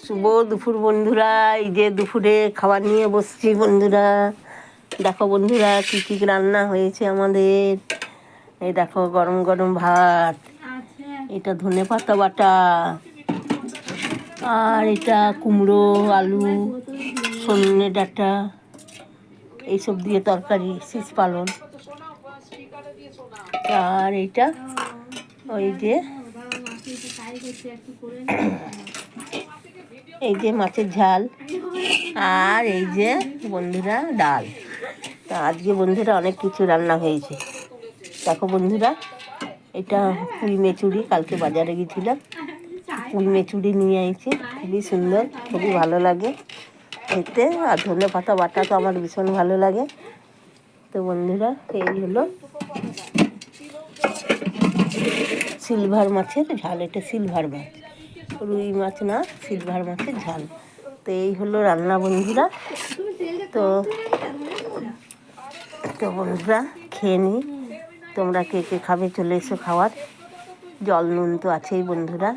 শুভ দুপুর বন্ধুরা। এই যে দুপুরে খাবার নিয়ে বসছি বন্ধুরা। দেখো বন্ধুরা কী কী রান্না হয়েছে আমাদের। এই দেখো গরম গরম ভাত, এটা ধনেপাতা বাটা, আর এটা কুমড়ো আলু সজনে ডাঁটা এইসব দিয়ে তরকারি, শীষ পালন। আর এইটা ওই যে এই যে মাছের ঝাল, আর এই যে বন্ধুরা ডাল। তা আজকে বন্ধুরা অনেক কিছু রান্না হয়েছে। দেখো বন্ধুরা, এটা পুঁই মেচুরি, কালকে বাজারে গেছিলাম, পুঁই মেচুরি নিয়ে আইছি, খুবই সুন্দর, খুবই ভালো লাগে খেতে। আর ধনেপাতা বাটা তো আমার ভীষণ ভালো লাগে। তো বন্ধুরা এই হলো সিলভার মাছের ঝাল, এটা সিলভার মাছ, রুই মাছ না, সিলভার মাছের ঝাল। তো এই হলো রান্না বন্ধুরা। তো তো বন্ধুরা খেয়ে নিই, তোমরা কে কে খাবে চলে এসো খাওয়ার। জল নুন তো আছেই বন্ধুরা।